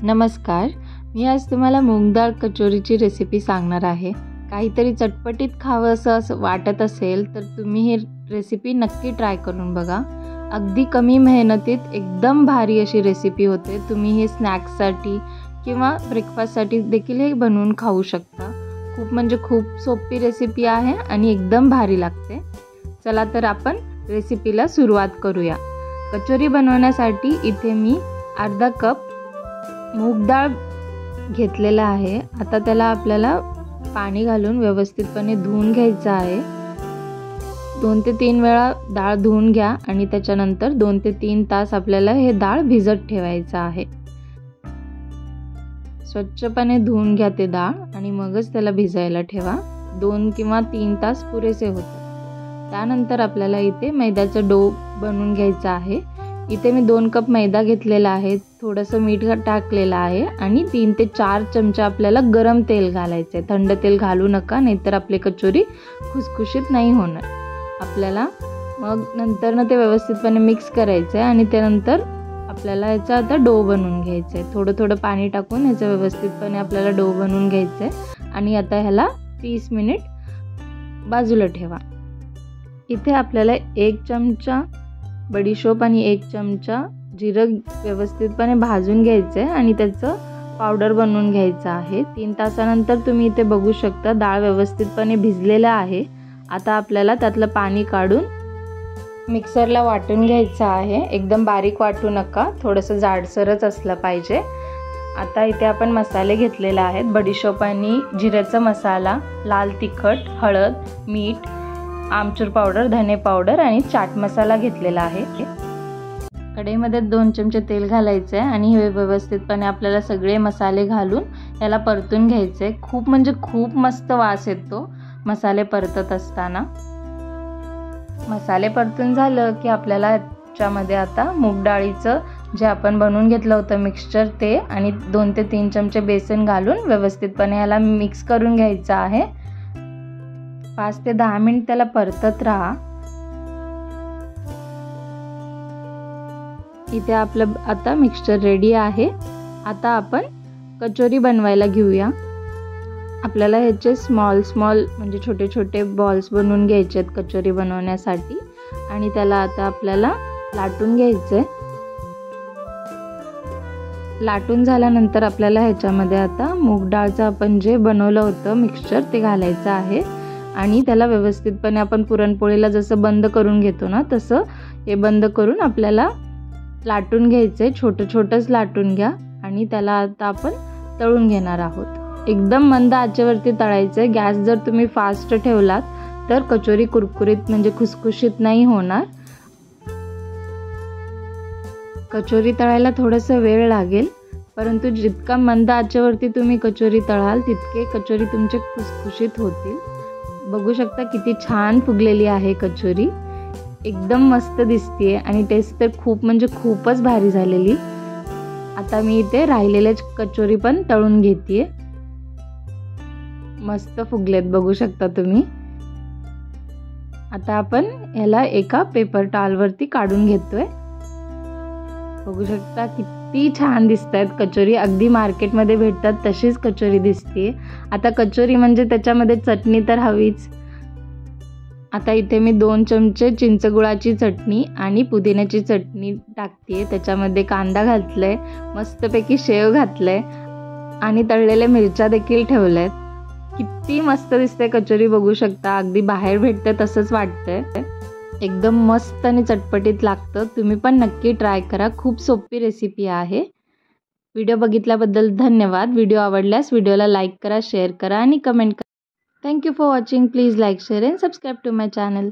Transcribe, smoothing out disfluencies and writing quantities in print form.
नमस्कार, मी आज तुम्हाला मूग डाळ कचोरीची रेसिपी सांगणार आहे। काहीतरी चटपटीत खावं असं वाटत असेल तर तुम्ही ही रेसिपी नक्की ट्राय करून बघा। अगदी कमी मेहनतीत एकदम भारी अशी रेसिपी होते। तुम्ही हे स्नॅक्ससाठी किंवा ब्रेकफास्टसाठी देखील हे बनवून खाऊ शकता। खूप सोपी रेसिपी आहे आणि एकदम भारी लागते। चला तर आपण रेसिपीला सुरुवात करूया। कचोरी बनवण्यासाठी इथे मी अर्धा कप मूग डाळ घेतलेला आहे। आता त्याला आपल्याला पाणी घालून व्यवस्थितपणे धुवून घ्यायचं आहे। 2 ते 3 वेळा डाळ धुवून घ्या आणि त्याच्यानंतर 2 ते 3 तास आपल्याला हे डाळ भिजत ठेवायचं आहे। स्वच्छपणे धुवून घ्या ते डाळ आणि मगच त्याला भिजायला ठेवा। 2 किंवा 3 तास पुरेसे होतात। त्यानंतर आपल्याला इथे मैद्याचा डो बनवून घ्यायचा आहे। इथे मी 2 कप मैदा घेतलेला आहे, थोडंसं मीठ टाकलेलं आहे आणि 3 ते 4 चमचे आपल्याला गरम तेल घालायचं आहे। थंड तेल घालू नका, नाहीतर आपली कचोरी खुसखुशीत नाही होणार। आपल्याला मग नंतर ते व्यवस्थितपणे मिक्स करायचं आहे आणि त्यानंतर आपल्याला याचा आता डो बनवून घ्यायचा आहे। थोडं पाणी टाकून याचा व्यवस्थितपणे आपल्याला डो बनवून घ्यायचा आहे आणि आता ह्याला 30 मिनिट बाजूला ठेवा। इथे आपल्याला 1 चमचा बडीशोप आणि 1 चमचा जिरं व्यवस्थितपणे भाजून घ्यायचं आहे आणि त्याचं पावडर बनवून घ्यायचं आहे। 3 तासानंतर तुम्ही इथे बघू शकता डाळ व्यवस्थितपणे भिजलेलं आहे। आता आपल्याला त्यातलं पाणी काढून मिक्सरला वाटून घ्यायचं आहे। एकदम बारीक वाटू नका, थोडंसं जाडसरच असलं पाहिजे। आता इथे आपण मसाले घेतलेले आहेत, बडीशोप आणि जिऱ्याचा मसाला, लाल तिखट, हळद, मीठ, आमचूर पावडर, धने पावडर आणि चाट मसाला घेतलेला आहे। कढईमध्ये 2 चमचे तेल घालायचे आहे आणि हे व्यवस्थितपणे आपल्याला सगळे मसाले घालून याला परतून घ्यायचे। खूप मस्त वास येतो मसाले परतत असताना। मसाले परतून झालं की आपल्याला याच्यामध्ये आता मूग डाळीचं जे आपण बनवून घेतलं होतं मिक्सचर ते आणि 2 ते 3 चमचे बेसन घालून व्यवस्थितपणे याला मिक्स करून घ्यायचं आहे। 5 ते 10 मिनिट त्याला परतत राहा। इथे आपलं आता मिक्सचर रेडी आहे। आता आपण कचोरी बनवायला घेऊया। आपल्याला ह्याचे स्मॉल म्हणजे छोटे बॉल्स बनवून घ्यायचे आहेत कचोरी बनवण्यासाठी आणि त्याला आता आपल्याला लाटून घ्यायचे। लाटून झाल्यानंतर आपल्याला ह्याच्यामध्ये आता मूग डाळचं आपण जे बनवलं होतं मिक्सचर ते घालायचं आहे आणि त्याला व्यवस्थितपणे आपण पुरणपोळीला जसं बंद करून घेतो ना तसं हे बंद करून आपल्याला लाटून घ्यायचे। छोटंच लाटून घ्या आणि त्याला आता आपण तळून घेणार आहोत। एकदम मंद आचेवरती तळायचे। गॅस जर तुम्ही फास्ट ठेवलात तर कचोरी कुरकुरीत म्हणजे खुसखुशीत नाही होणार। कचोरी तळायला थोडासा वेळ लागेल, परंतु जितका मंद आचेवरती तुम्ही कचोरी तळाल तितके कचोरी तुमचे खुसखुशीत होतील। बघू शकता किती छान फुगलेली आहे कचोरी, एकदम मस्त दिसते आणि टेस्ट तर खूपच भारी झालेली। आता मी इथे राहिलेले कचोरी पण तळून घेतेय। मस्त फुगलेत बघू शकता तुम्ही। आता आपण याला एका पेपर टॉवेलवरती काढून घेतोय। बघू शकता किती छान दिसतात कचोरी, अगदी मार्केटमध्ये भेटतात तशीच कचोरी दिसते। आता कचोरी म्हणजे त्याच्यामध्ये चटणी तर हवीच। आता इथे मी 2 चमचे चिंचगुळाची चटणी आणि पुदिन्याची चटणी टाकते। त्याच्यामध्ये कांदा घातलाय, मस्तपैकी शेव घातलंय आणि तळलेल्या मिरच्या देखील ठेवल्यात। किती मस्त दिसते कचोरी बघू शकता, अगदी बाहेर भेटते तसंच वाटतंय। एकदम मस्त आणि चटपटीत लागतं। तुम्ही पण नक्की ट्राय करा, खूप सोपी रेसिपी आहे। व्हिडिओ बघितल्याबद्दल धन्यवाद। व्हिडिओ आवडल्यास व्हिडिओला लाईक करा, शेअर करा आणि कमेंट करा। Thank you for watching. Please like, share and subscribe to my channel.